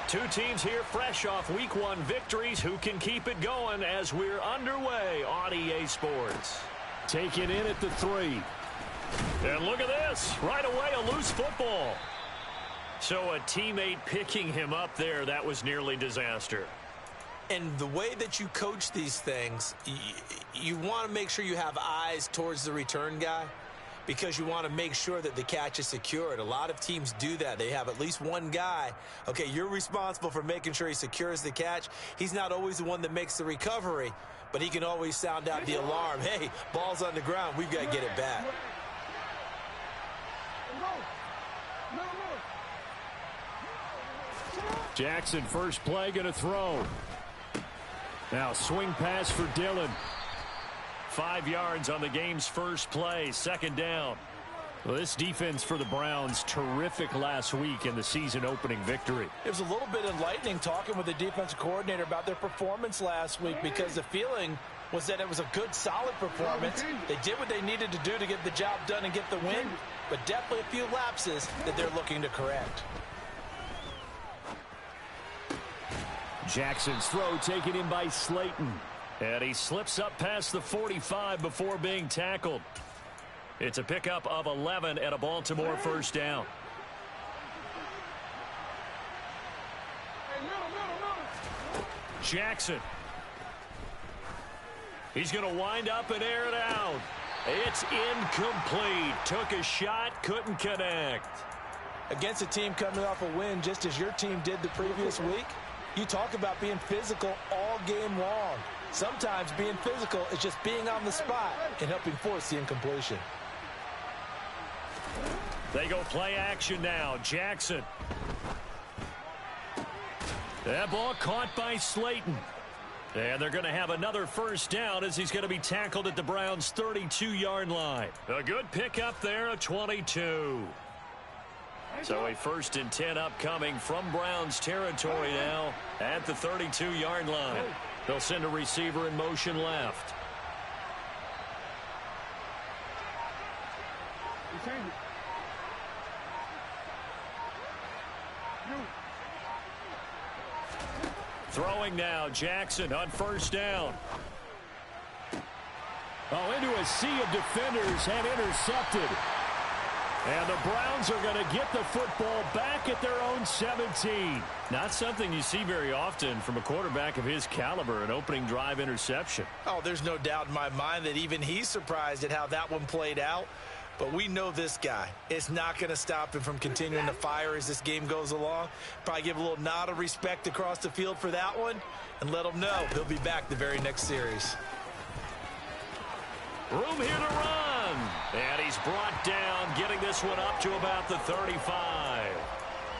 Two teams here fresh off Week 1 victories. Who can keep it going as we're underway on EA Sports? Taken in at the 3. And look at this. Right away, a loose football. So a teammate picking him up there, that was nearly disaster. And the way that you coach these things, you want to make sure you have eyes towards the return guy because you want to make sure that the catch is secured. A lot of teams do that. They have at least one guy. Okay, you're responsible for making sure he secures the catch. He's not always the one that makes the recovery, but he can always sound out the alarm. Hey, ball's on the ground. We've got to get it back. Jackson, first play, going to throw. Now swing pass for Dillon. 5 yards on the game's first play, second down. Well, this defense for the Browns, terrific last week in the season-opening victory. It was a little bit enlightening talking with the defensive coordinator about their performance last week because the feeling was that it was a good, solid performance. They did what they needed to do to get the job done and get the win, but definitely a few lapses that they're looking to correct. Jackson's throw taken in by Slayton. And he slips up past the 45 before being tackled. It's a pickup of 11 and a Baltimore first down. Jackson. He's going to wind up and air it out. It's incomplete. Took a shot, couldn't connect. Against a team coming off a win just as your team did the previous week, you talk about being physical all game long. Sometimes being physical is just being on the spot and helping force the incompletion. They go play action now. Jackson. That ball caught by Slayton. And they're going to have another first down as he's going to be tackled at the Browns' 32-yard line. A good pickup there, a 22. So a 1st and 10 upcoming from Browns territory now at the 32-yard line. They'll send a receiver in motion left. Throwing now, Jackson on first down. Oh, into a sea of defenders and intercepted. And the Browns are going to get the football back at their own 17. Not something you see very often from a quarterback of his caliber, an opening drive interception. Oh, there's no doubt in my mind that even he's surprised at how that one played out. But we know this guy. It's not going to stop him from continuing to fire as this game goes along. Probably give a little nod of respect across the field for that one and let him know he'll be back the very next series. Room here to run. And he's brought down, getting this one up to about the 35.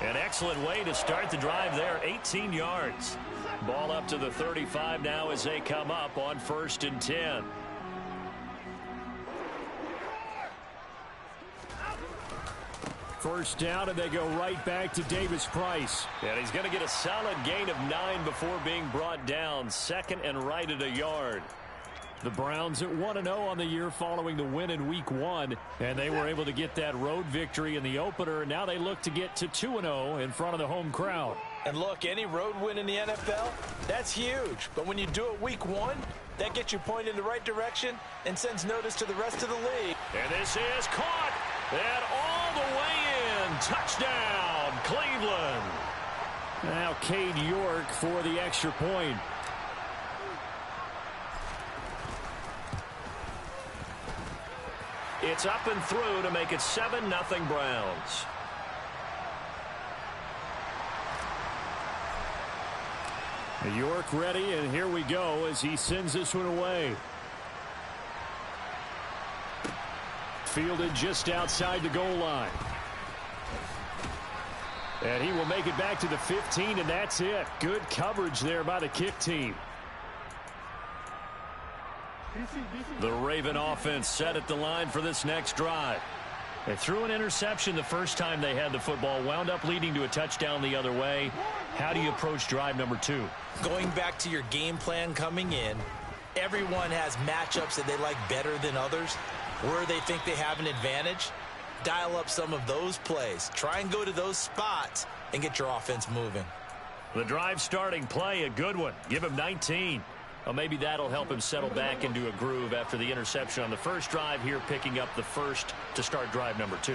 An excellent way to start the drive there, 18 yards. Ball up to the 35 now as they come up on 1st and 10. First down, and they go right back to Davis-Price. And he's going to get a solid gain of 9 before being brought down. 2nd and right at a yard. The Browns at 1-0 on the year following the win in Week 1, and they were able to get that road victory in the opener, and now they look to get to 2-0 in front of the home crowd. And look, any road win in the NFL, that's huge. But when you do it Week 1, that gets you pointed in the right direction and sends notice to the rest of the league. And this is caught, and all the way in. Touchdown, Cleveland. Now Cade York for the extra point. It's up and through to make it 7-0 Browns. York ready, and here we go as he sends this one away. Fielded just outside the goal line. And he will make it back to the 15, and that's it. Good coverage there by the kick team. The Raven offense set at the line for this next drive. They threw an interception the first time they had the football, wound up leading to a touchdown the other way. How do you approach drive number 2? Going back to your game plan coming in, everyone has matchups that they like better than others, where they think they have an advantage. Dial up some of those plays. Try and go to those spots and get your offense moving. The drive starting play, a good one. Give him 19. Well, maybe that'll help him settle back into a groove after the interception on the first drive here, picking up the first to start drive number 2.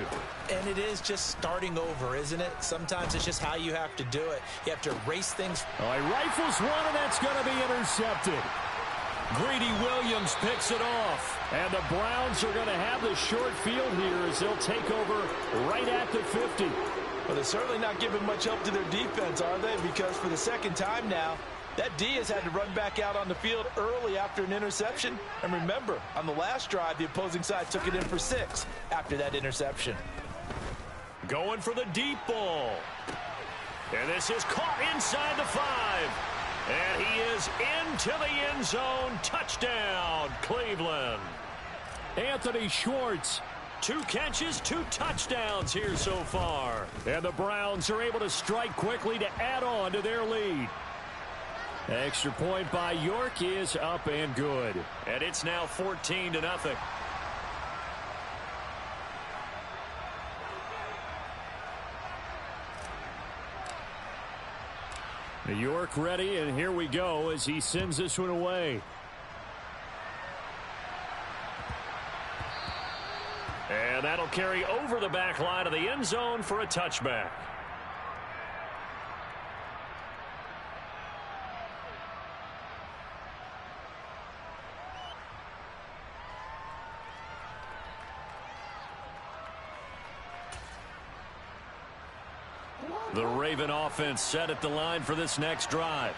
And it is just starting over, isn't it? Sometimes it's just how you have to do it. You have to erase things. Oh, he rifles one, and that's going to be intercepted. Greedy Williams picks it off. And the Browns are going to have the short field here as they'll take over right at the 50. Well, they're certainly not giving much help to their defense, are they? Because for the second time now, that D has had to run back out on the field early after an interception. And remember, on the last drive, the opposing side took it in for 6 after that interception. Going for the deep ball. And this is caught inside the 5. And he is into the end zone. Touchdown, Cleveland. Anthony Schwartz. 2 catches, 2 touchdowns here so far. And the Browns are able to strike quickly to add on to their lead. Extra point by York is up and good. And it's now 14-0. New York ready, and here we go as he sends this one away. And that'll carry over the back line of the end zone for a touchback. The Raven offense set at the line for this next drive.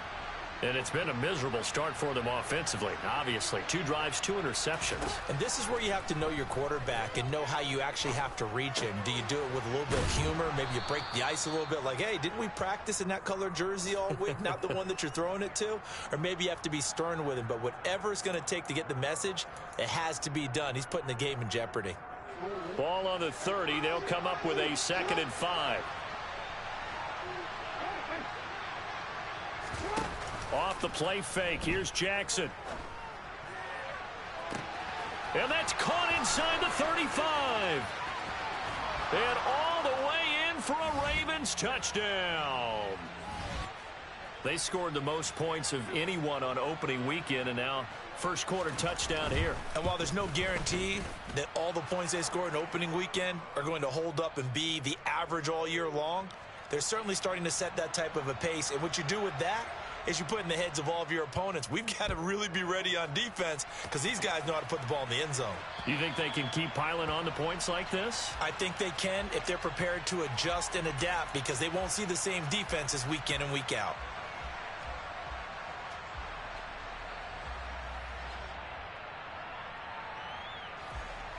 And it's been a miserable start for them offensively. Obviously, 2 drives, 2 interceptions. And this is where you have to know your quarterback and know how you actually have to reach him. Do you do it with a little bit of humor? Maybe you break the ice a little bit like, hey, didn't we practice in that color jersey all week? Not the one that you're throwing it to? Or maybe you have to be stern with him. But whatever it's going to take to get the message, it has to be done. He's putting the game in jeopardy. Ball on the 30. They'll come up with a 2nd and 5. Off the play fake. Here's Jackson. And that's caught inside the 35. And all the way in for a Ravens touchdown. They scored the most points of anyone on opening weekend, and now first quarter touchdown here. And while there's no guarantee that all the points they scored in opening weekend are going to hold up and be the average all year long, they're certainly starting to set that type of a pace. And what you do with that is you put in the heads of all of your opponents, we've got to really be ready on defense because these guys know how to put the ball in the end zone. You think they can keep piling on the points like this? I think they can if they're prepared to adjust and adapt because they won't see the same defenses week in and week out.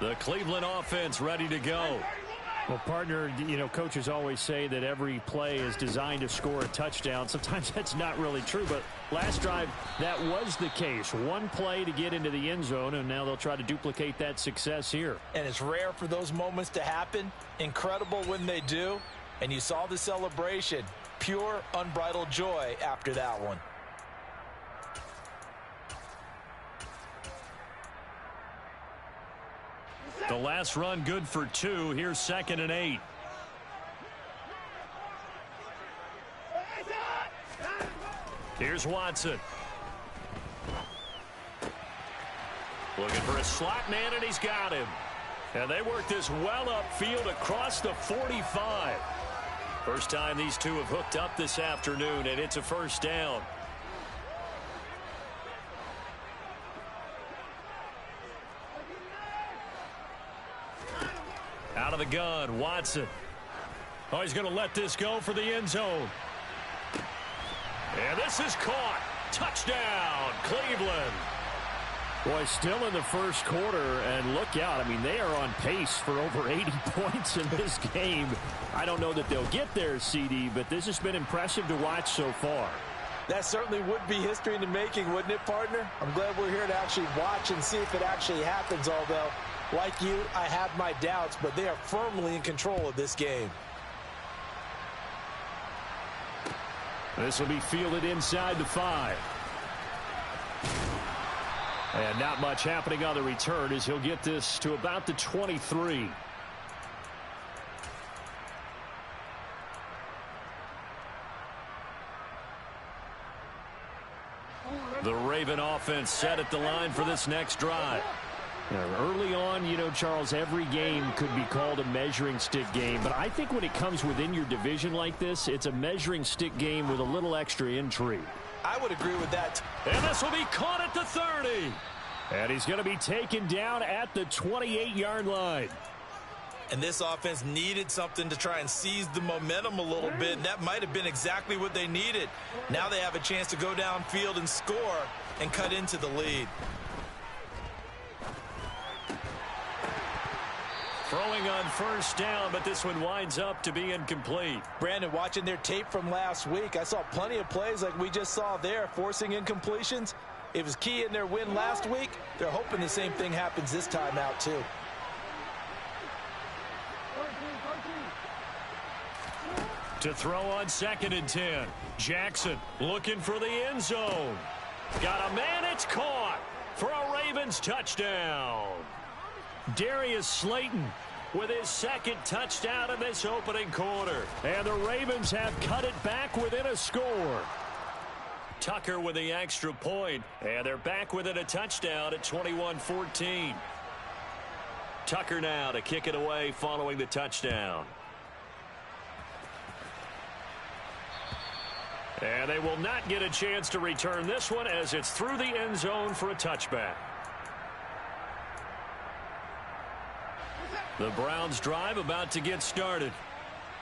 The Cleveland offense ready to go. Well, partner, you know, coaches always say that every play is designed to score a touchdown. Sometimes that's not really true, but last drive, that was the case. One play to get into the end zone, and now they'll try to duplicate that success here. And it's rare for those moments to happen. Incredible when they do. And you saw the celebration. Pure, unbridled joy after that one. The last run good for 2. Here's 2nd and 8. Here's Watson. Looking for a slot man, and he's got him. And they work this well upfield across the 45. First time these two have hooked up this afternoon, and it's a first down. Out of the gun, Watson. Oh, he's going to let this go for the end zone. And this is caught. Touchdown, Cleveland. Boy, still in the first quarter, and look out. I mean, they are on pace for over 80 points in this game. I don't know that they'll get there, CD, but this has been impressive to watch so far. That certainly would be history in the making, wouldn't it, partner? I'm glad we're here to actually watch and see if it actually happens, although, like you, I have my doubts, but they are firmly in control of this game. This will be fielded inside the 5. And not much happening on the return as he'll get this to about the 23. The Raven offense set at the line for this next drive. Early on, you know, Charles, every game could be called a measuring stick game. But I think when it comes within your division like this, it's a measuring stick game with a little extra intrigue. I would agree with that. And this will be caught at the 30. And he's going to be taken down at the 28-yard line. And this offense needed something to try and seize the momentum a little bit, and that might have been exactly what they needed. Now they have a chance to go downfield and score and cut into the lead. Throwing on first down, but this one winds up to be incomplete. Brandon, watching their tape from last week, I saw plenty of plays like we just saw there, forcing incompletions. It was key in their win last week. They're hoping the same thing happens this time out, too. To throw on 2nd and 10. Jackson looking for the end zone. Got a man, it's caught for a Ravens touchdown. Darius Slayton with his 2nd touchdown in this opening quarter. And the Ravens have cut it back within a score. Tucker with the extra point, and they're back within a touchdown at 21-14. Tucker now to kick it away following the touchdown. And they will not get a chance to return this one as it's through the end zone for a touchback. The Browns drive about to get started.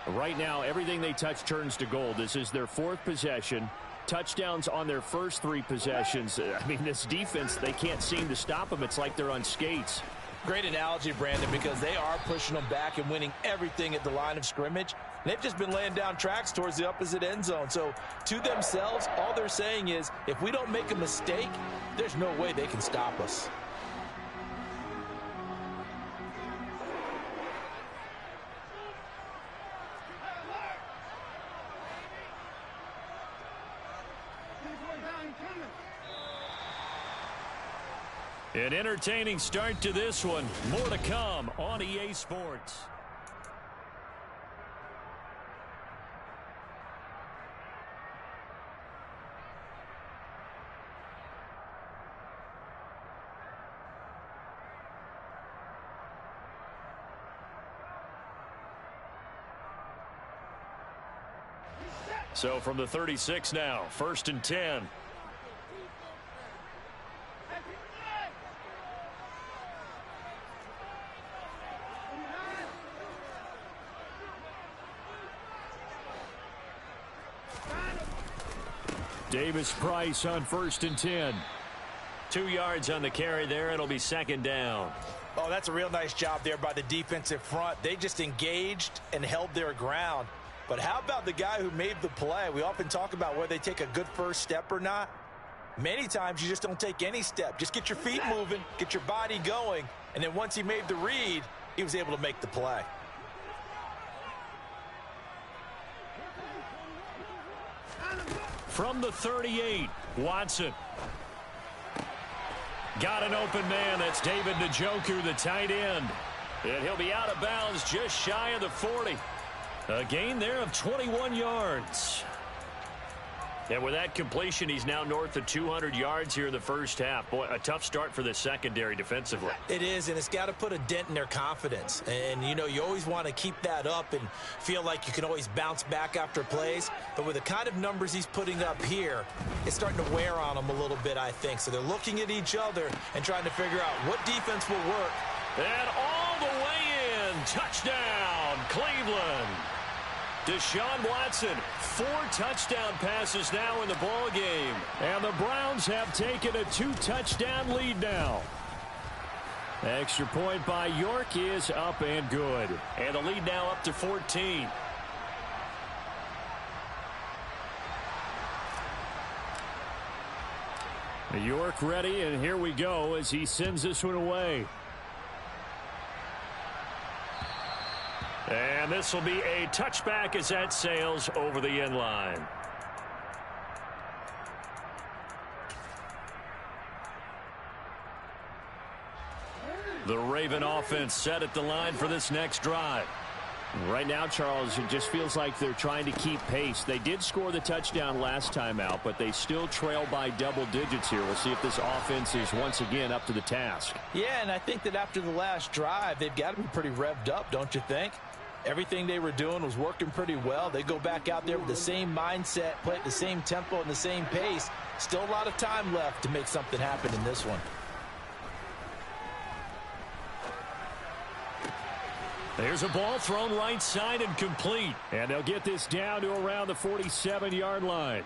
Right now, everything they touch turns to gold. This is their 4th possession. Touchdowns on their first 3 possessions. I mean, this defense, they can't seem to stop them. It's like they're on skates. Great analogy, Brandon, because they are pushing them back and winning everything at the line of scrimmage. They've just been laying down tracks towards the opposite end zone. So to themselves, all they're saying is, if we don't make a mistake, there's no way they can stop us. An entertaining start to this one. More to come on EA Sports. So from the 36 now, 1st and 10. Davis-Price on 1st and 10. 2 yards on the carry there. It'll be 2nd down. Oh, that's a real nice job there by the defensive front. They just engaged and held their ground. But how about the guy who made the play? We often talk about whether they take a good first step or not. Many times you just don't take any step. Just get your feet moving, get your body going, and then once he made the read, he was able to make the play. From the 38, Watson. Got an open man. That's David Njoku, the tight end. And he'll be out of bounds just shy of the 40. A gain there of 21 yards. And with that completion, he's now north of 200 yards here in the first half. Boy, a tough start for the secondary defensively. It is, and it's got to put a dent in their confidence. And, you know, you always want to keep that up and feel like you can always bounce back after plays. But with the kind of numbers he's putting up here, it's starting to wear on them a little bit, I think. So they're looking at each other and trying to figure out what defense will work. And all the way in, touchdown, Cleveland. Deshaun Watson, 4 touchdown passes now in the ball game. And the Browns have taken a 2-touchdown lead now. Extra point by York is up and good. And the lead now up to 14. York ready, and here we go as he sends this one away. And this will be a touchback as that sails over the end line. The Raven offense set at the line for this next drive. Right now, Charles, it just feels like they're trying to keep pace. They did score the touchdown last time out, but they still trail by double digits here. We'll see if this offense is once again up to the task. Yeah, and I think that after the last drive, they've got to be pretty revved up, don't you think? Everything they were doing was working pretty well. They go back out there with the same mindset, play at the same tempo and the same pace. Still a lot of time left to make something happen in this one. There's a ball thrown right side and complete. And they'll get this down to around the 47-yard line.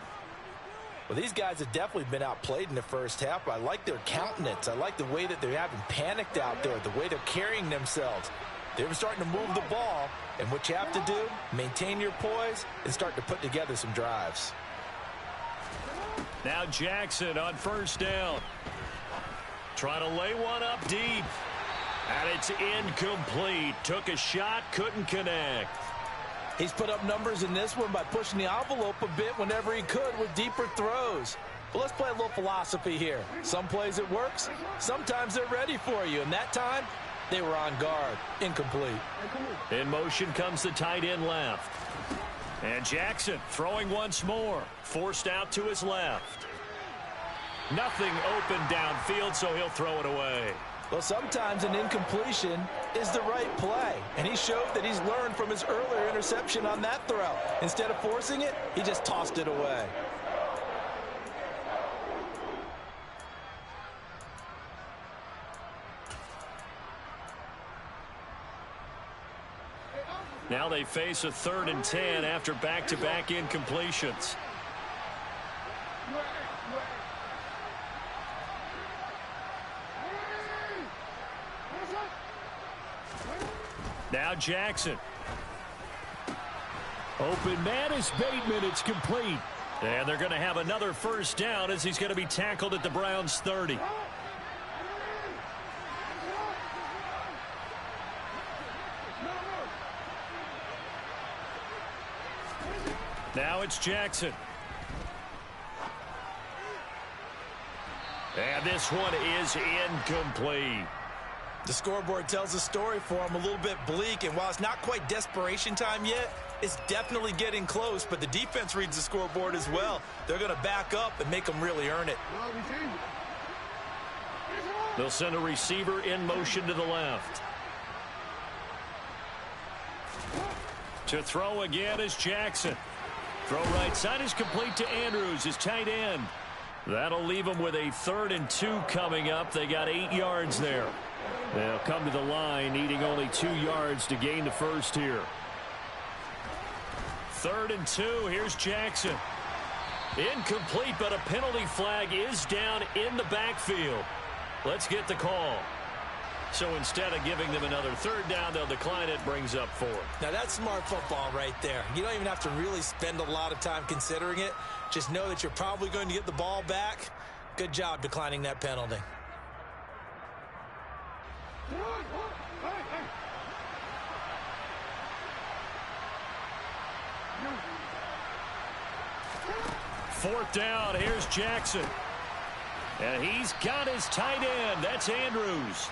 Well, these guys have definitely been outplayed in the first half. I like their countenance. I like the way that they haven't panicked out there, the way they're carrying themselves. They're starting to move the ball, and what you have to do, maintain your poise and start to put together some drives. Now Jackson on first down. Trying to lay one up deep. And it's incomplete. Took a shot, couldn't connect. He's put up numbers in this one by pushing the envelope a bit whenever he could with deeper throws. But let's play a little philosophy here. Some plays it works. Sometimes they're ready for you. And that time, they were on guard. Incomplete. In motion comes the tight end left. And Jackson throwing once more. Forced out to his left. Nothing open downfield, so he'll throw it away. Well, sometimes an incompletion is the right play. And he showed that he's learned from his earlier interception on that throw. Instead of forcing it, he just tossed it away. Now they face a 3rd and 10 after back-to-back incompletions. Now Jackson. Open man is Bateman. It's complete. And they're going to have another first down as he's going to be tackled at the Browns 30. Now it's Jackson. And this one is incomplete. The scoreboard tells a story for him, a little bit bleak, and while it's not quite desperation time yet, it's definitely getting close, but the defense reads the scoreboard as well. They're going to back up and make them really earn it. They'll send a receiver in motion to the left. To throw again is Jackson. Throw right side is complete to Andrews, his tight end. That'll leave them with a 3rd and 2 coming up. They got 8 yards there. They'll come to the line, needing only 2 yards to gain the first here. 3rd and 2. Here's Jackson. Incomplete, but a penalty flag is down in the backfield. Let's get the call. So instead of giving them another 3rd down, they'll decline it, brings up 4. Now that's smart football right there. You don't even have to really spend a lot of time considering it. Just know that you're probably going to get the ball back. Good job declining that penalty. Fourth down, here's Jackson. And he's got his tight end. That's Andrews.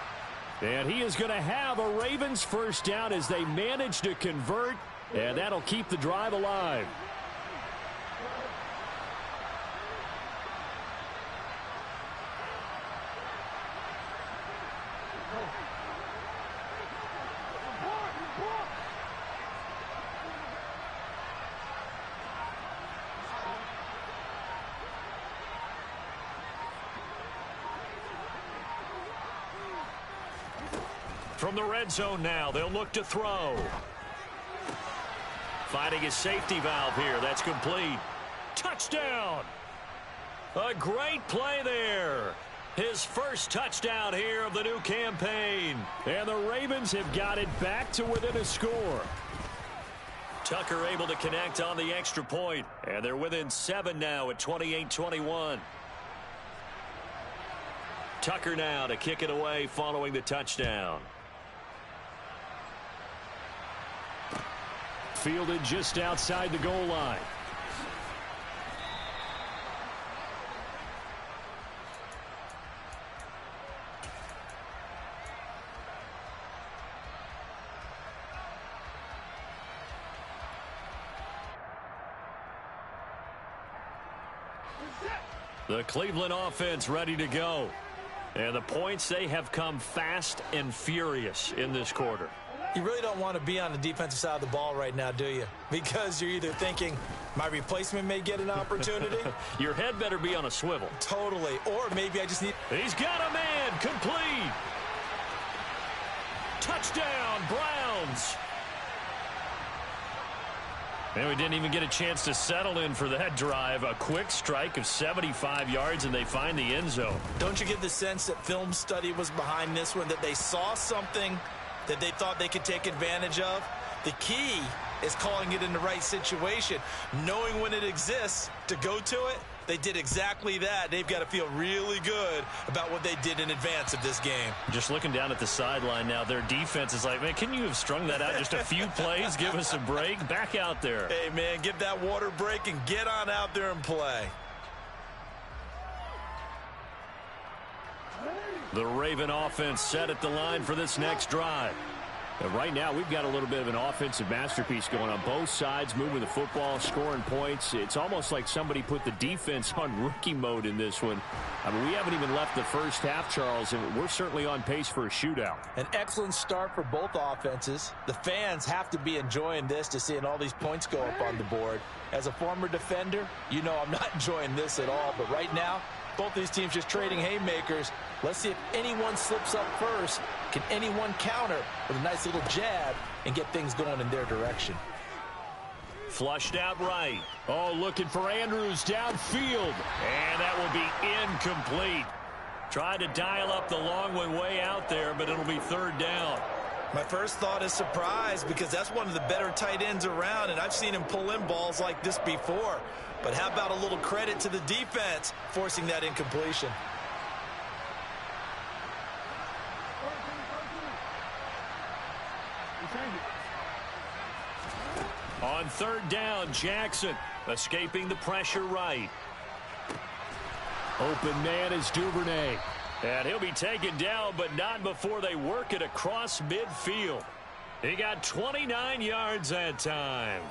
And he is going to have a Ravens first down as they manage to convert, and that'll keep the drive alive. From the red zone now, they'll look to throw. Finding his safety valve here. That's complete. Touchdown! A great play there. His first touchdown here of the new campaign. And the Ravens have got it back to within a score. Tucker able to connect on the extra point. And they're within 7 now at 28-21. Tucker now to kick it away following the touchdown. Fielded just outside the goal line. The Cleveland offense ready to go. And the points, they have come fast and furious in this quarter. You really don't want to be on the defensive side of the ball right now, do you? Because you're either thinking, my replacement may get an opportunity. Your head better be on a swivel. Totally. Or maybe I just need... He's got a man. Complete. Touchdown, Browns. And we didn't even get a chance to settle in for that drive. A quick strike of 75 yards, and they find the end zone. Don't you get the sense that film study was behind this one, that they saw something that they thought they could take advantage of? The key is calling it in the right situation, knowing when it exists to go to it. They did exactly that. They've got to feel really good about what they did in advance of this game. Just looking down at the sideline now, their defense is like, man, can you have strung that out just a few plays? Give us a break. Back out there. Hey, man, give that water break and get on out there and play. The Raven offense set at the line for this next drive. And right now, we've got a little bit of an offensive masterpiece going on both sides, moving the football, scoring points. It's almost like somebody put the defense on rookie mode in this one. I mean, we haven't even left the first half, Charles, and we're certainly on pace for a shootout. An excellent start for both offenses. The fans have to be enjoying this to seeing all these points go up on the board. As a former defender, you know I'm not enjoying this at all, but right now, both these teams just trading haymakers. Let's see if anyone slips up first. Can anyone counter with a nice little jab and get things going in their direction? Flushed out right. Oh, looking for Andrews downfield. And that will be incomplete. Tried to dial up the long one way out there, but it'll be third down. My first thought is surprise, because that's one of the better tight ends around, and I've seen him pull in balls like this before. But how about a little credit to the defense forcing that incompletion? On third down, Jackson escaping the pressure right. Open man is Duvernay. And he'll be taken down, but not before they work it across midfield. He got 29 yards that time.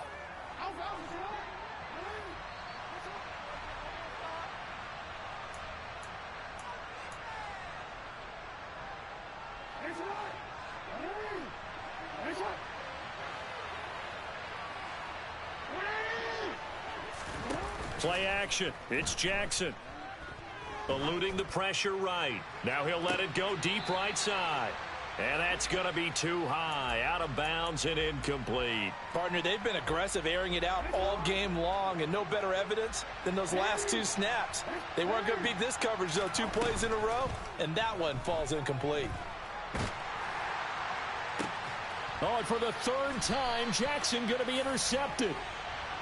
Play action. It's Jackson. Eluding the pressure right. Now he'll let it go deep right side. And that's going to be too high. Out of bounds and incomplete. Partner, they've been aggressive, airing it out all game long, and no better evidence than those last two snaps. They weren't going to beat this coverage, though. 2 plays in a row, and that one falls incomplete. Oh, and for the third time, Jackson going to be intercepted.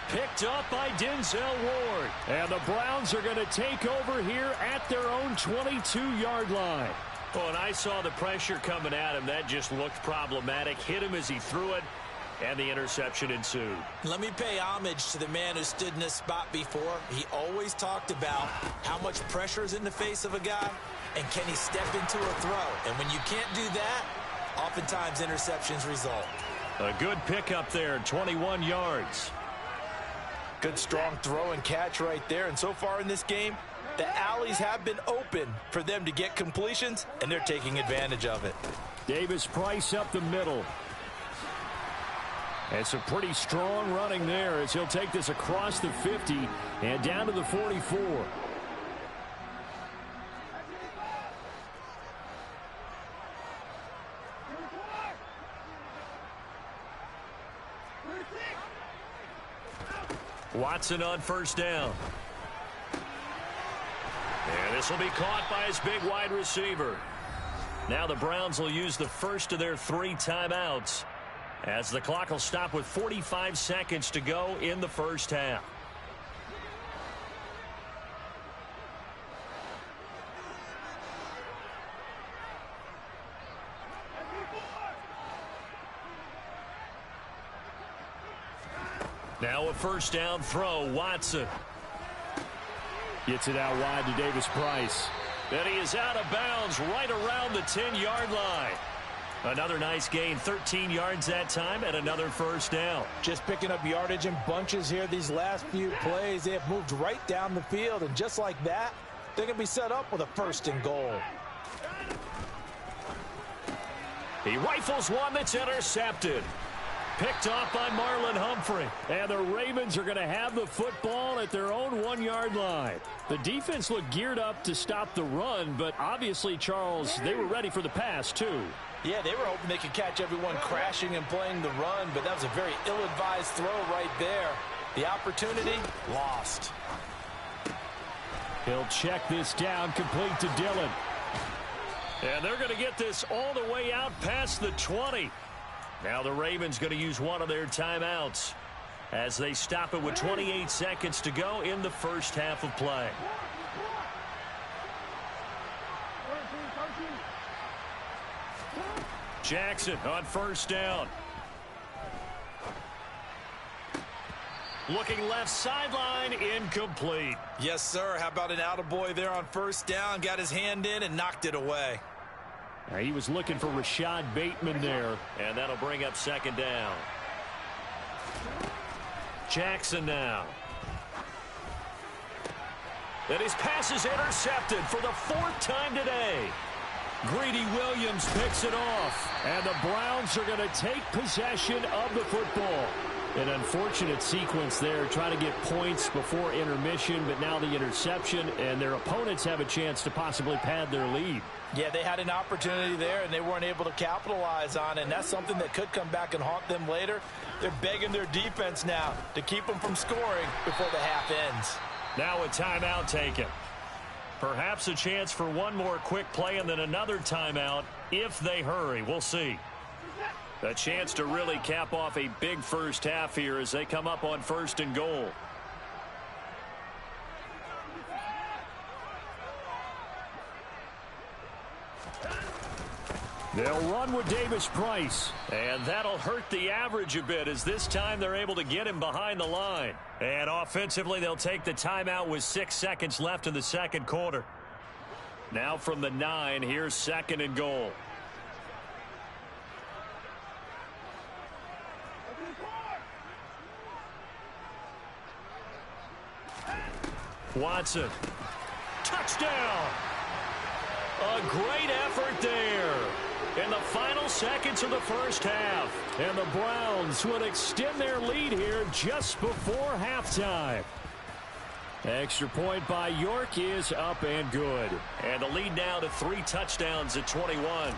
Picked up by Denzel Ward. And the Browns are going to take over here at their own 22-yard line. Oh, and I saw the pressure coming at him. That just looked problematic. Hit him as he threw it, and the interception ensued. Let me pay homage to the man who stood in this spot before. He always talked about how much pressure is in the face of a guy, and can he step into a throw. And when you can't do that, oftentimes interceptions result. A good pickup there, 21 yards. Good strong throw and catch right there. And so far in this game, the alleys have been open for them to get completions, and they're taking advantage of it. Davis-Price up the middle. And some pretty strong running there as he'll take this across the 50 and down to the 44. Watson on first down. And this will be caught by his big wide receiver. Now the Browns will use the first of their 3 timeouts as the clock will stop with 45 seconds to go in the first half. Now a first down throw, Watson. Gets it out wide to Davis-Price. And he is out of bounds right around the 10-yard line. Another nice gain, 13 yards that time, and another first down. Just picking up yardage in bunches here these last few plays. They have moved right down the field, and just like that, they're going to be set up with a 1st and goal. He rifles one that's intercepted. Picked off by Marlon Humphrey. And the Ravens are going to have the football at their own 1-yard line. The defense looked geared up to stop the run, but obviously, Charles, they were ready for the pass, too. Yeah, they were hoping they could catch everyone crashing and playing the run, but that was a very ill-advised throw right there. The opportunity, lost. He'll check this down, complete to Dillon. And they're going to get this all the way out past the 20. Now the Ravens going to use one of their timeouts as they stop it with 28 seconds to go in the first half of play. Jackson on first down. Looking left sideline, incomplete. Yes, sir. How about an attaboy there on first down? Got his hand in and knocked it away. He was looking for Rashad Bateman there. And that'll bring up second down. Jackson now. And his pass is intercepted for the 4th time today. Greedy Williams picks it off. And the Browns are going to take possession of the football. An unfortunate sequence there, trying to get points before intermission, but now the interception, and their opponents have a chance to possibly pad their lead. Yeah, they had an opportunity there, and they weren't able to capitalize on it, and that's something that could come back and haunt them later. They're begging their defense now to keep them from scoring before the half ends. Now a timeout taken. Perhaps a chance for one more quick play and then another timeout if they hurry. We'll see. A chance to really cap off a big first half here as they come up on 1st and goal. They'll run with Davis Price. And that'll hurt the average a bit as this time they're able to get him behind the line. And offensively, they'll take the timeout with 6 seconds left in the second quarter. Now from the 9, here's 2nd and goal. Watson. Touchdown! A great effort there in the final seconds of the first half. And the Browns will extend their lead here just before halftime. Extra point by York is up and good. And the lead now to 3 touchdowns at 21.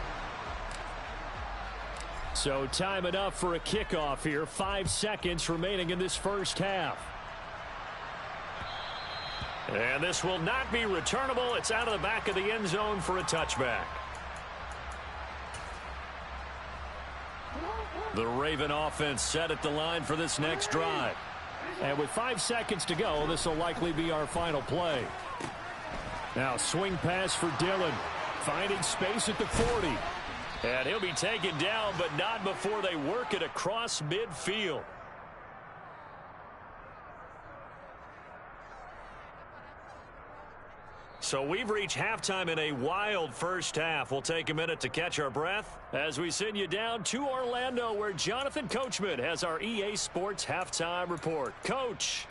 So time enough for a kickoff here. 5 seconds remaining in this first half. And this will not be returnable. It's out of the back of the end zone for a touchback. The Raven offense set at the line for this next drive. And with 5 seconds to go, this will likely be our final play. Now swing pass for Dillon. Finding space at the 40. And he'll be taken down, but not before they work it across midfield. So we've reached halftime in a wild first half. We'll take a minute to catch our breath as we send you down to Orlando, where Jonathan Coachman has our EA Sports Halftime Report. Coach.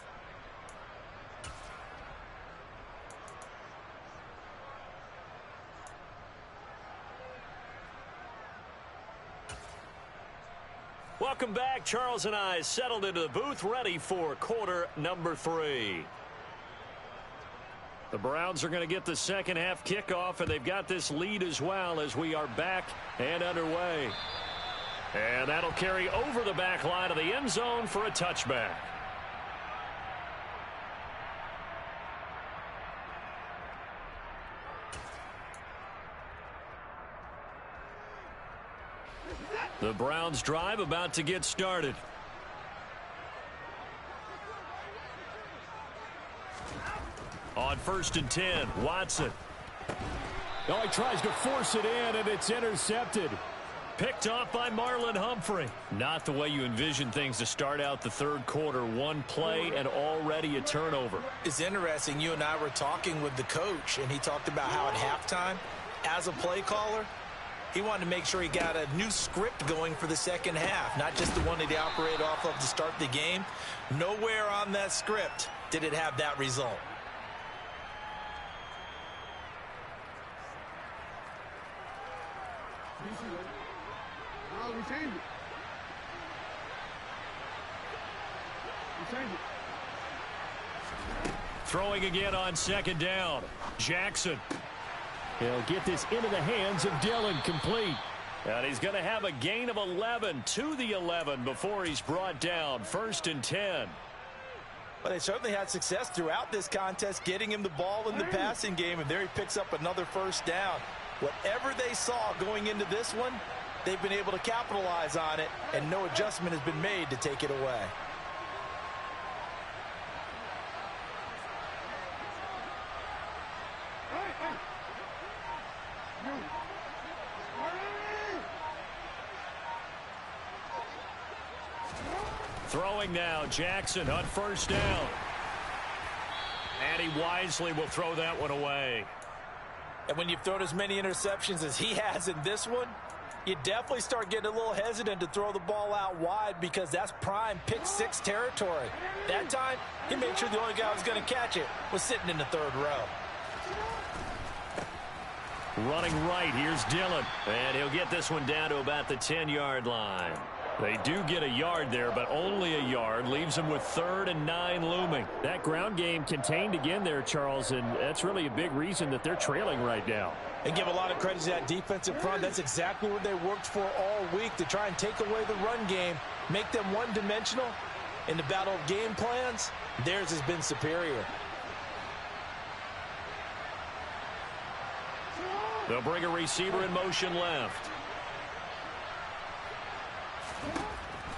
Welcome back. Charles and I settled into the booth, ready for quarter number 3. The Browns are going to get the second half kickoff, and they've got this lead as well as we are back and underway. And that'll carry over the back line of the end zone for a touchback. The Browns drive about to get started. On 1st and 10, Watson. Oh, he tries to force it in, and it's intercepted. Picked off by Marlon Humphrey. Not the way you envision things to start out the third quarter. One play and already a turnover. It's interesting. You and I were talking with the coach, and he talked about how at halftime, as a play caller, He wanted to make sure he got a new script going for the second half, not just the one that he operated off of to start the game. Nowhere on that script did it have that result. Throwing again on second down. Jackson. He'll get this into the hands of Dillon, complete. And he's going to have a gain of 11 to the 11 before he's brought down. 1st and 10. Well, they certainly had success throughout this contest, getting him the ball in the passing game, and there he picks up another first down. Whatever they saw going into this one, they've been able to capitalize on it, and no adjustment has been made to take it away. Throwing now, Jackson on first down. And he wisely will throw that one away. And when you've thrown as many interceptions as he has in this one, you definitely start getting a little hesitant to throw the ball out wide because that's prime pick six territory. That time, he made sure the only guy who was going to catch it was sitting in the third row. Running right, here's Dillon. And he'll get this one down to about the 10-yard line. They do get a yard there, but only a yard. Leaves them with 3rd and 9 looming. That ground game contained again there, Charles, and that's really a big reason that they're trailing right now. And give a lot of credit to that defensive front. That's exactly what they worked for all week, to try and take away the run game, make them one-dimensional. In the battle of game plans, theirs has been superior. They'll bring a receiver in motion left.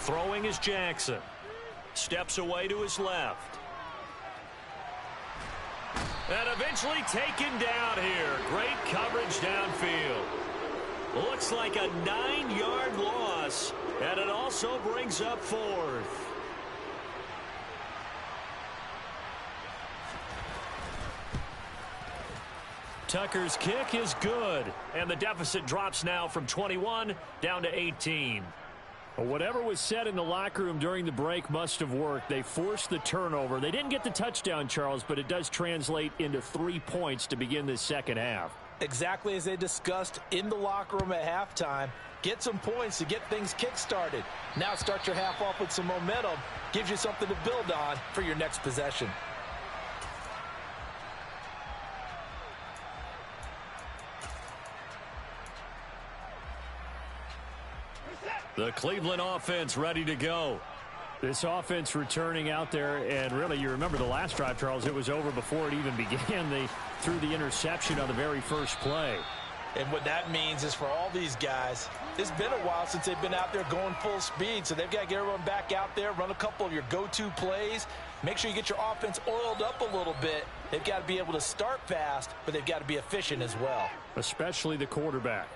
Throwing is Jackson. Steps away to his left. And eventually taken down here. Great coverage downfield. Looks like a 9-yard loss. And it also brings up 4th. Tucker's kick is good. And the deficit drops now from 21 down to 18. Well, whatever was said in the locker room during the break must have worked. They forced the turnover. They didn't get the touchdown, Charles, but it does translate into 3 points to begin this second half. Exactly as they discussed in the locker room at halftime. Get some points to get things kick-started. Now start your half off with some momentum. Gives you something to build on for your next possession. The Cleveland offense ready to go. This offense returning out there, and really, you remember the last drive, Charles, it was over before it even began. They threw the interception on the very first play. And what that means is for all these guys, it's been a while since they've been out there going full speed, so they've got to get everyone back out there, run a couple of your go-to plays, make sure you get your offense oiled up a little bit. They've got to be able to start fast, but they've got to be efficient as well. Especially the quarterback.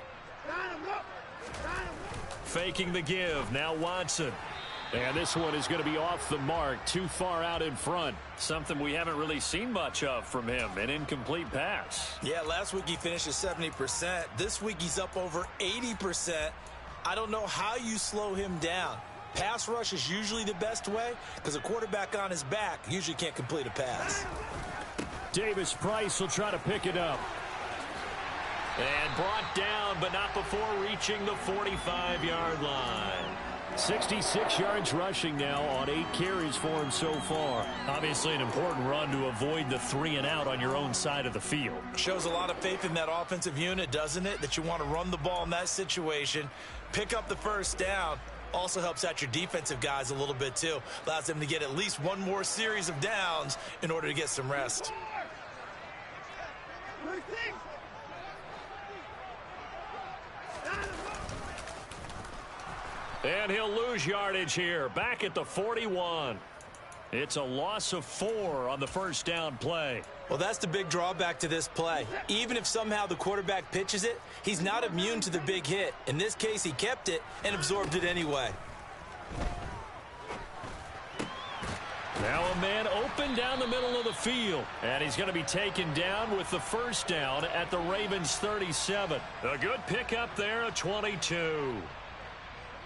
Faking the give. Now Watson. And this one is going to be off the mark, too far out in front. Something we haven't really seen much of from him, an incomplete pass. Yeah, last week he finished at 70%. This week he's up over 80%. I don't know how you slow him down. Pass rush is usually the best way because a quarterback on his back usually can't complete a pass. Davis Price will try to pick it up. And brought down, but not before reaching the 45-yard line. 66 yards rushing now on 8 carries for him so far. Obviously an important run to avoid the 3 and out on your own side of the field. Shows a lot of faith in that offensive unit, doesn't it? That you want to run the ball in that situation, pick up the first down. Also helps out your defensive guys a little bit too. Allows them to get at least one more series of downs in order to get some rest. And he'll lose yardage here. Back at the 41. It's a loss of 4 on the first down play. Well, that's the big drawback to this play. Even if somehow the quarterback pitches it, he's not immune to the big hit. In this case, he kept it and absorbed it anyway. Now a man open down the middle of the field. And he's going to be taken down with the first down at the Ravens 37. A good pickup there, a 22.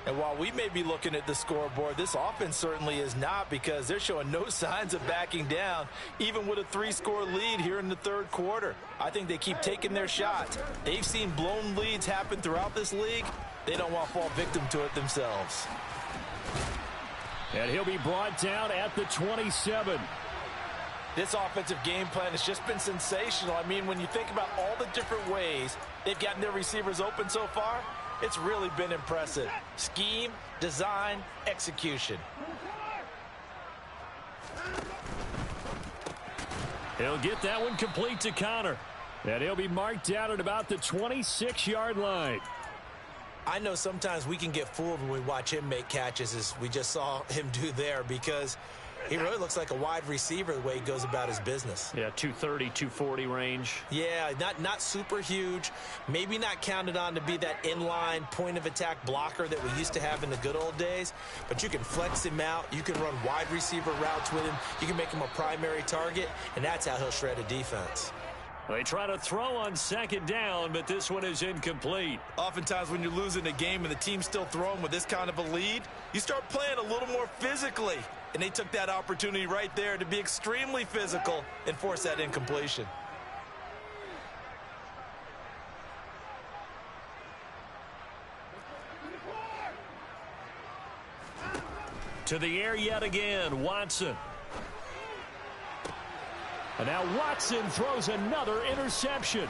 And while we may be looking at the scoreboard, this offense certainly is not, because they're showing no signs of backing down, even with a 3-score lead here in the third quarter. I think they keep taking their shots. They've seen blown leads happen throughout this league. They don't want to fall victim to it themselves. And he'll be brought down at the 27. This offensive game plan has just been sensational. I mean, when you think about all the different ways they've gotten their receivers open so far, it's really been impressive. Scheme, design, execution. He'll get that one complete to Connor. And he'll be marked down at about the 26-yard line. I know sometimes we can get fooled when we watch him make catches, as we just saw him do there, because he really looks like a wide receiver the way he goes about his business. Yeah, 230, 240 range. Yeah, not super huge. Maybe not counted on to be that inline point-of-attack blocker that we used to have in the good old days. But you can flex him out. You can run wide receiver routes with him. You can make him a primary target, and that's how he'll shred a defense. They try to throw on second down, but this one is incomplete. Oftentimes when you're losing a game and the team's still throwing with this kind of a lead, you start playing a little more physically. And they took that opportunity right there to be extremely physical and force that incompletion. To the air yet again, Watson. And now Watson throws another interception.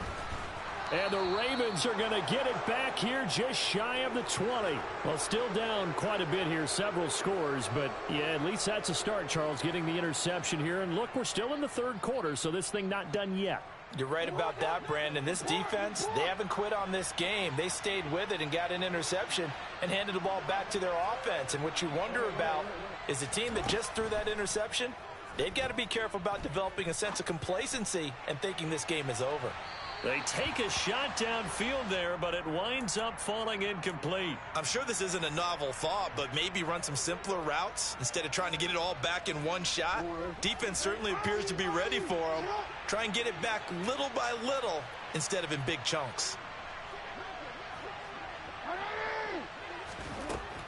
And the Ravens are going to get it back here just shy of the 20. Well, still down quite a bit here, several scores. But, yeah, at least that's a start, Charles, getting the interception here. And, look, we're still in the third quarter, so this thing not done yet. You're right about that, Brandon. This defense, they haven't quit on this game. They stayed with it and got an interception and handed the ball back to their offense. And what you wonder about is the team that just threw that interception, they've got to be careful about developing a sense of complacency and thinking this game is over. They take a shot downfield there, but it winds up falling incomplete. I'm sure this isn't a novel thought, but maybe run some simpler routes instead of trying to get it all back in one shot. Defense certainly appears to be ready for them. Try and get it back little by little instead of in big chunks.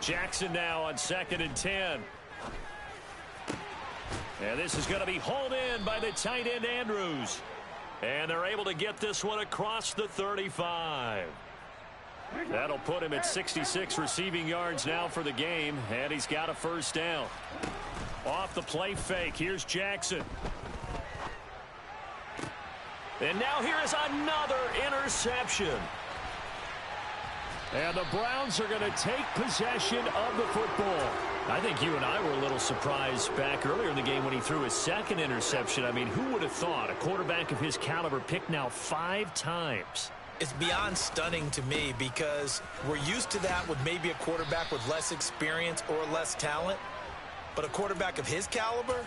Jackson now on 2nd and 10. And this is going to be hauled in by the tight end Andrews. And they're able to get this one across the 35. That'll put him at 66 receiving yards now for the game. And he's got a first down. Off the play fake, here's Jackson. And now here is another interception. And the Browns are going to take possession of the football. I think you and I were a little surprised back earlier in the game when he threw his second interception. I mean, who would have thought a quarterback of his caliber picked now 5 times? It's beyond stunning to me, because we're used to that with maybe a quarterback with less experience or less talent. But a quarterback of his caliber,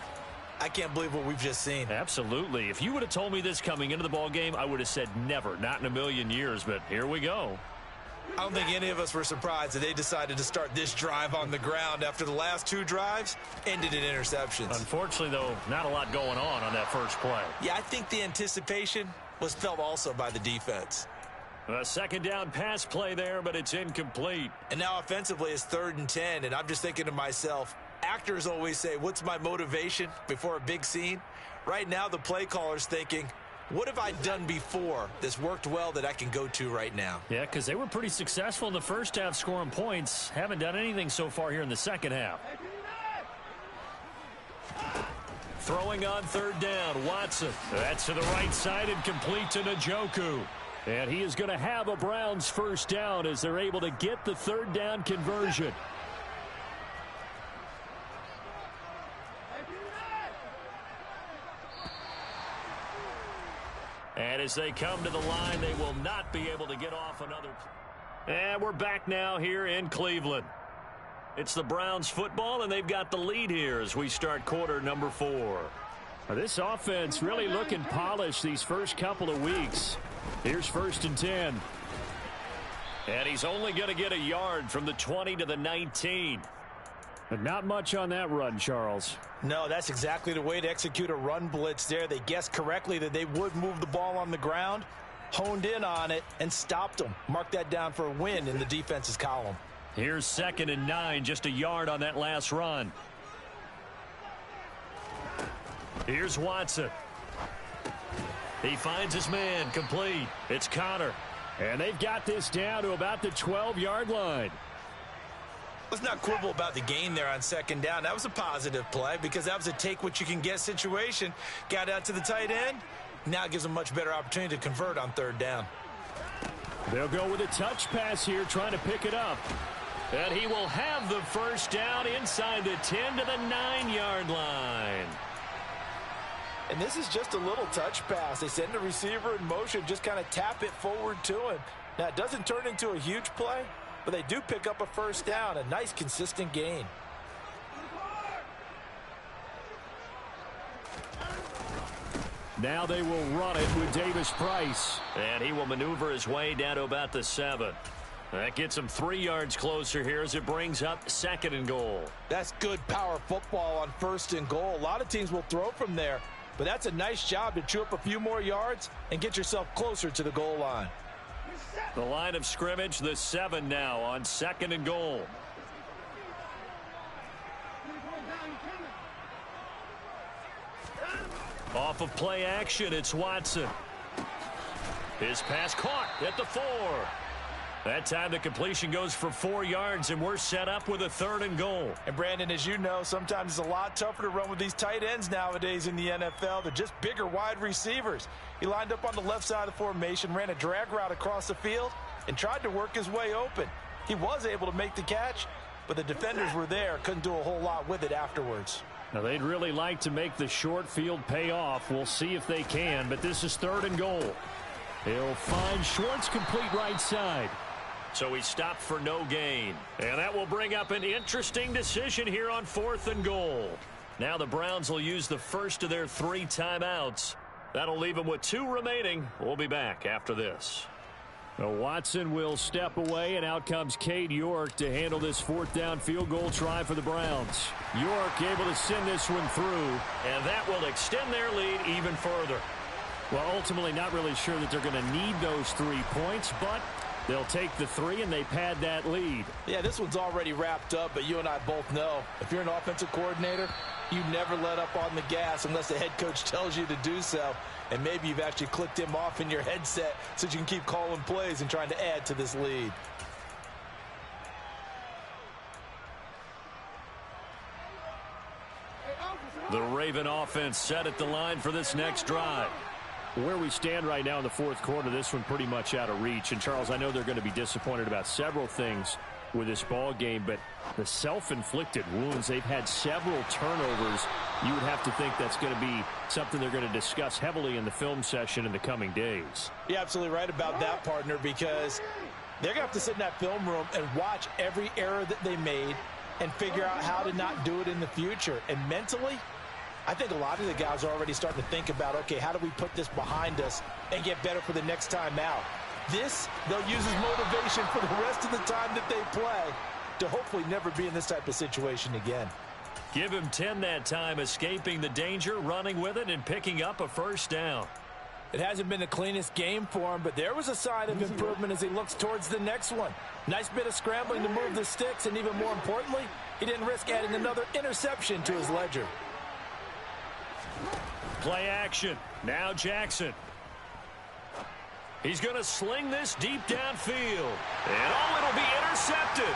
I can't believe what we've just seen. Absolutely. If you would have told me this coming into the ball game, I would have said never, not in a million years. But here we go. I don't think any of us were surprised that they decided to start this drive on the ground after the last 2 drives ended in interceptions. Unfortunately, though, not a lot going on that first play. Yeah, I think the anticipation was felt also by the defense. A second down pass play there, but it's incomplete. And now offensively it's 3rd and 10, and I'm just thinking to myself, actors always say, what's my motivation before a big scene? Right now the play caller's thinking, what have I done before that's worked well that I can go to right now? Yeah, because they were pretty successful in the first half scoring points. Haven't done anything so far here in the second half. Throwing on 3rd down, Watson. That's to the right side and complete to Njoku. And he is going to have a Browns first down as they're able to get the 3rd down conversion. And as they come to the line, they will not be able to get off another. And we're back now here in Cleveland. It's the Browns football, and they've got the lead here as we start quarter number 4. This offense really looking polished these first couple of weeks. Here's 1st and 10. And he's only going to get a yard from the 20 to the 19. But not much on that run, Charles. No, that's exactly the way to execute a run blitz there. They guessed correctly that they would move the ball on the ground, honed in on it, and stopped them. Mark that down for a win in the defense's column. Here's 2nd and 9, just a yard on that last run. Here's Watson. He finds his man, complete. It's Connor. And they've got this down to about the 12-yard line. Let's not quibble about the gain there on 2nd down. That was a positive play because that was a take-what-you-can-get situation. Got out to the tight end. Now it gives them a much better opportunity to convert on 3rd down. They'll go with a touch pass here, trying to pick it up. And he will have the 1st down inside the 10 to the 9-yard line. And this is just a little touch pass. They send the receiver in motion, just kind of tap it forward to him. Now, it doesn't turn into a huge play, but they do pick up a 1st down, a nice, consistent gain. Now they will run it with Davis Price. And he will maneuver his way down to about the 7. That gets him 3 yards closer here as it brings up 2nd and goal. That's good power football on 1st and goal. A lot of teams will throw from there, but that's a nice job to chew up a few more yards and get yourself closer to the goal line. The line of scrimmage, the 7 now on 2nd and goal. Off of play action, it's Watson. His pass caught at the 4. That time the completion goes for 4 yards, and we're set up with a 3rd and goal. And Brandon, as you know, sometimes it's a lot tougher to run with these tight ends nowadays in the NFL. They're just bigger wide receivers. He lined up on the left side of the formation, ran a drag route across the field, and tried to work his way open. He was able to make the catch, but the defenders were there, couldn't do a whole lot with it afterwards. Now, they'd really like to make the short field pay off. We'll see if they can, but this is 3rd and goal. He'll find Schwartz complete right side. So he stopped for no gain. And that will bring up an interesting decision here on 4th and goal. Now the Browns will use the first of their 3 timeouts. That'll leave them with 2 remaining. We'll be back after this. Now Watson will step away, and out comes Cade York to handle this 4th down field goal try for the Browns. York able to send this one through. And that will extend their lead even further. Well, ultimately not really sure that they're going to need those 3 points, but they'll take the 3 and they pad that lead. Yeah, this one's already wrapped up, but you and I both know if you're an offensive coordinator, you never let up on the gas unless the head coach tells you to do so. And maybe you've actually clicked him off in your headset so you can keep calling plays and trying to add to this lead. The Raven offense set at the line for this next drive. Where we stand right now in the 4th quarter, this one pretty much out of reach. And, Charles, I know they're going to be disappointed about several things with this ball game, but the self-inflicted wounds, they've had several turnovers. You would have to think that's going to be something they're going to discuss heavily in the film session in the coming days. You're absolutely right about that, partner, because they're going to have to sit in that film room and watch every error that they made and figure out how to not do it in the future. And mentally, I think a lot of the guys are already starting to think about, okay, how do we put this behind us and get better for the next time out? This, they'll use as motivation for the rest of the time that they play to hopefully never be in this type of situation again. Give him 10 that time, escaping the danger, running with it, and picking up a 1st down. It hasn't been the cleanest game for him, but there was a sign of improvement as he looks towards the next one. Nice bit of scrambling to move the sticks, and even more importantly, he didn't risk adding another interception to his ledger. Play action. Now Jackson. He's going to sling this deep downfield. And it'll be intercepted.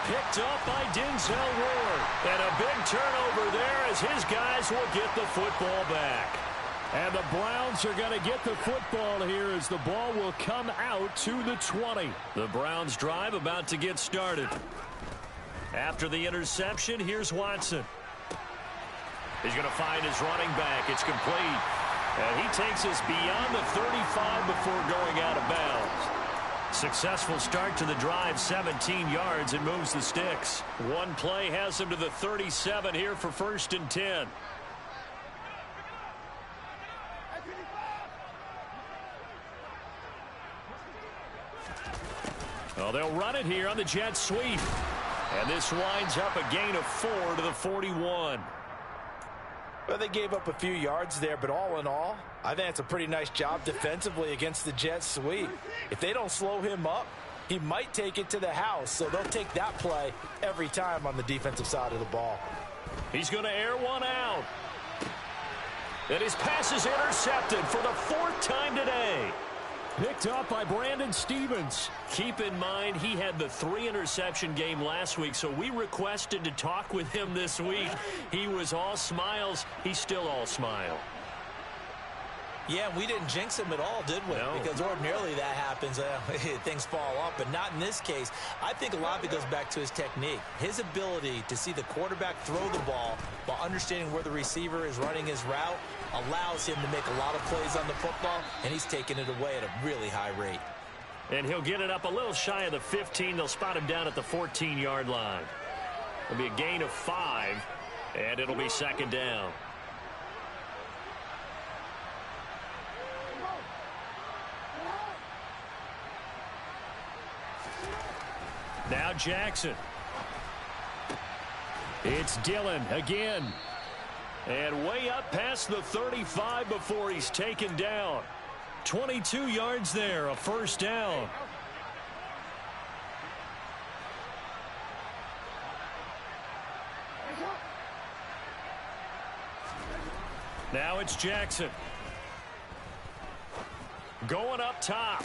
Picked up by Denzel Ward. And a big turnover there as his guys will get the football back. And the Browns are going to get the football here as the ball will come out to the 20. The Browns drive about to get started. After the interception, here's Watson. He's going to find his running back. It's complete. And he takes us beyond the 35 before going out of bounds. Successful start to the drive, 17 yards, and moves the sticks. One play has him to the 37 here for 1st and 10. Well, they'll run it here on the jet sweep. And this winds up a gain of 4 to the 41. Well, they gave up a few yards there, but all in all, I think it's a pretty nice job defensively against the Jets sweep. If they don't slow him up, he might take it to the house, so they'll take that play every time on the defensive side of the ball. He's going to air one out. And his pass is intercepted for the 4th time today. Picked up by Brandon Stephens. Keep in mind, he had the 3-interception game last week, so we requested to talk with him this week. He was all smiles. He's still all smile. Yeah, we didn't jinx him at all, did we? No. Because ordinarily that happens. Things fall off, but not in this case. I think a lot of it goes back to his technique. His ability to see the quarterback throw the ball while understanding where the receiver is running his route allows him to make a lot of plays on the football, and he's taking it away at a really high rate. And he'll get it up a little shy of the 15. They'll spot him down at the 14-yard line. It'll be a gain of 5, and it'll be 2nd down. Now Jackson. It's Dillon again. And way up past the 35 before he's taken down. 22 yards there, a 1st down. Now it's Jackson. Going up top.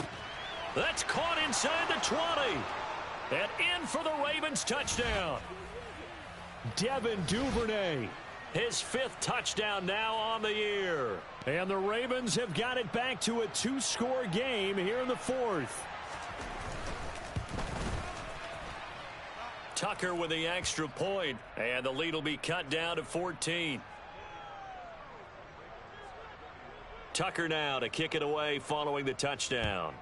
That's caught inside the 20. And in for the Ravens touchdown. Devin Duvernay. His 5th touchdown now on the year. And the Ravens have got it back to a 2-score game here in the 4th. Tucker with the extra point, and the lead will be cut down to 14. Tucker now to kick it away following the touchdown.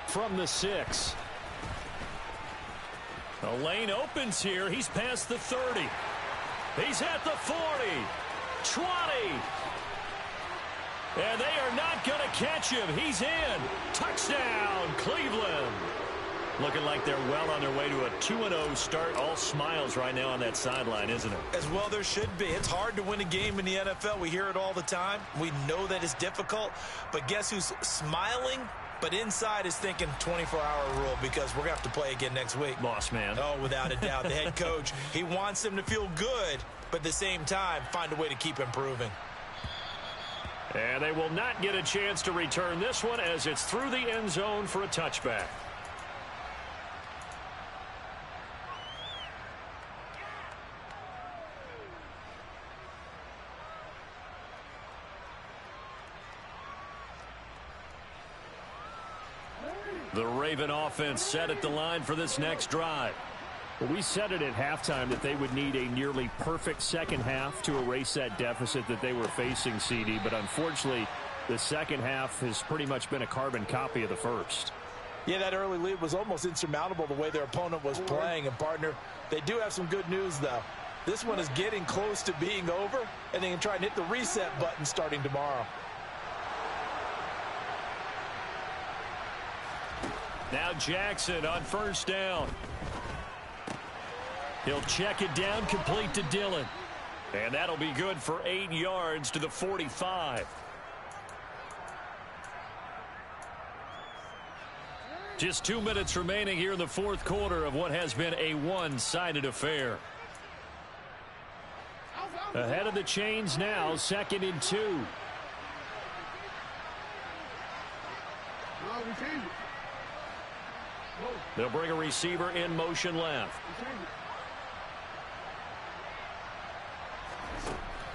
From the 6. The lane opens here. He's past the 30. He's at the 40. 20. And they are not going to catch him. He's in. Touchdown, Cleveland. Looking like they're well on their way to a 2-0 start. All smiles right now on that sideline, isn't it? As well there should be. It's hard to win a game in the NFL. We hear it all the time. We know that it's difficult. But guess who's smiling? But inside is thinking 24-hour rule because we're going to have to play again next week. Boss man. Oh, without a doubt. The head coach, he wants them to feel good, but at the same time, find a way to keep improving. And they will not get a chance to return this one as it's through the end zone for a touchback. The Raven offense set at the line for this next drive. Well, we said it at halftime that they would need a nearly perfect second half to erase that deficit that they were facing, CD. But unfortunately, the second half has pretty much been a carbon copy of the first. Yeah, that early lead was almost insurmountable the way their opponent was playing. And, partner, they do have some good news, though. This one is getting close to being over, and they can try and hit the reset button starting tomorrow. Now Jackson on 1st down. He'll check it down, complete to Dillon. And that'll be good for 8 yards to the 45. Just 2 minutes remaining here in the 4th quarter of what has been a one-sided affair. Ahead of the chains now, 2nd and 2. They'll bring a receiver in motion left.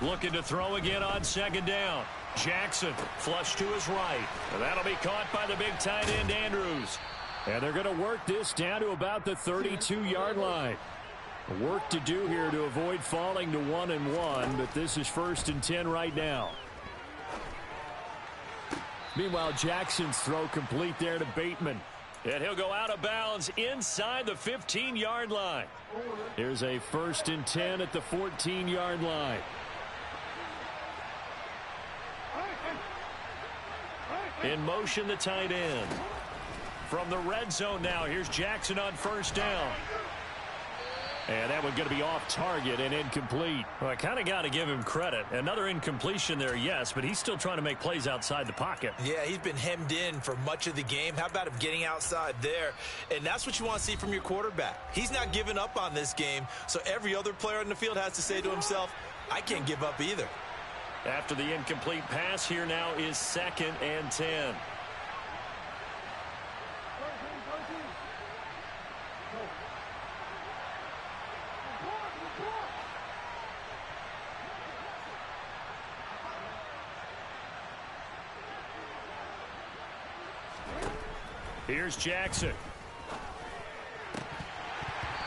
Looking to throw again on 2nd down. Jackson flush to his right. And that'll be caught by the big tight end Andrews. And they're going to work this down to about the 32-yard line. Work to do here to avoid falling to 1-1, but this is 1st and 10 right now. Meanwhile, Jackson's throw complete there to Bateman. And he'll go out of bounds inside the 15-yard line. Here's a 1st and 10 at the 14-yard line. In motion, the tight end. From the red zone now, here's Jackson on first down. And that one going to be off target and incomplete. Well, I kind of got to give him credit. Another incompletion there, yes, but he's still trying to make plays outside the pocket. Yeah, he's been hemmed in for much of the game. How about him getting outside there? And that's what you want to see from your quarterback. He's not giving up on this game, so every other player on the field has to say to himself, I can't give up either. After the incomplete pass, here now is 2nd and 10. Here's Jackson.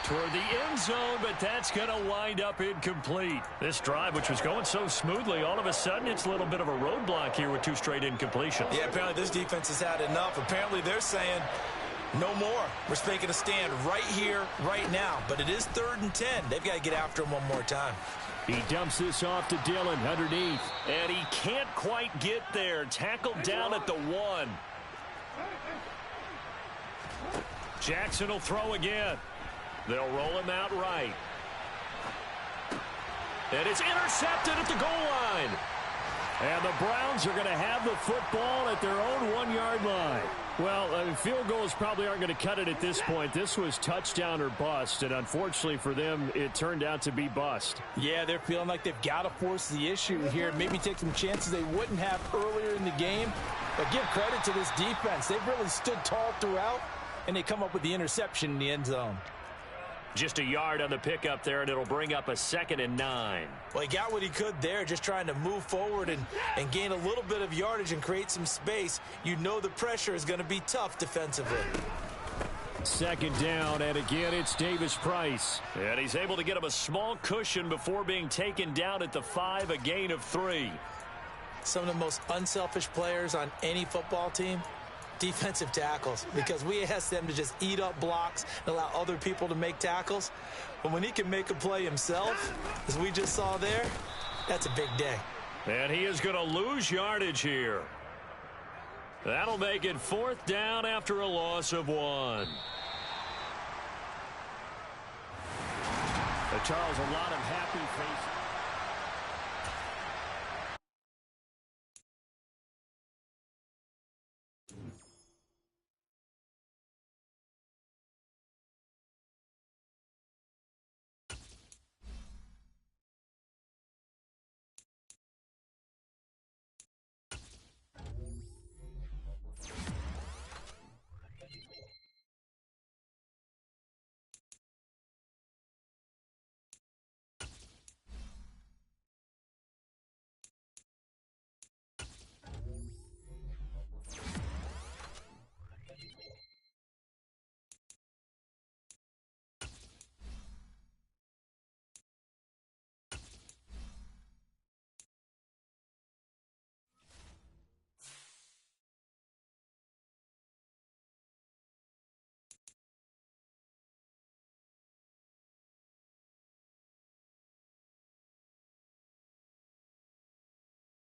Toward the end zone, but that's going to wind up incomplete. This drive, which was going so smoothly, all of a sudden it's a little bit of a roadblock here with 2 straight incompletions. Yeah, apparently this defense has had enough. Apparently they're saying, no more. We're making a stand right here, right now. But it is 3rd and 10. They've got to get after him one more time. He dumps this off to Dillon underneath. And he can't quite get there. Tackled down at the 1. Jackson will throw again. They'll roll him out right. And it's intercepted at the goal line. And the Browns are going to have the football at their own 1-yard line. Well, field goals probably aren't going to cut it at this point. This was touchdown or bust, and unfortunately for them, it turned out to be bust. Yeah, they're feeling like they've got to force the issue here. Maybe take some chances they wouldn't have earlier in the game. But give credit to this defense. They've really stood tall throughout, and they come up with the interception in the end zone. Just a yard on the pickup there, and it'll bring up a 2nd and 9. Well, he got what he could there, just trying to move forward and gain a little bit of yardage and create some space. You know the pressure is going to be tough defensively. 2nd down, and again, it's Davis Price. And he's able to get him a small cushion before being taken down at the 5, a gain of 3. Some of the most unselfish players on any football team, defensive tackles, because we ask them to just eat up blocks and allow other people to make tackles. But when he can make a play himself, as we just saw there, that's a big day. And he is going to lose yardage here. That'll make it 4th down after a loss of 1. Charles, a lot of happy faces.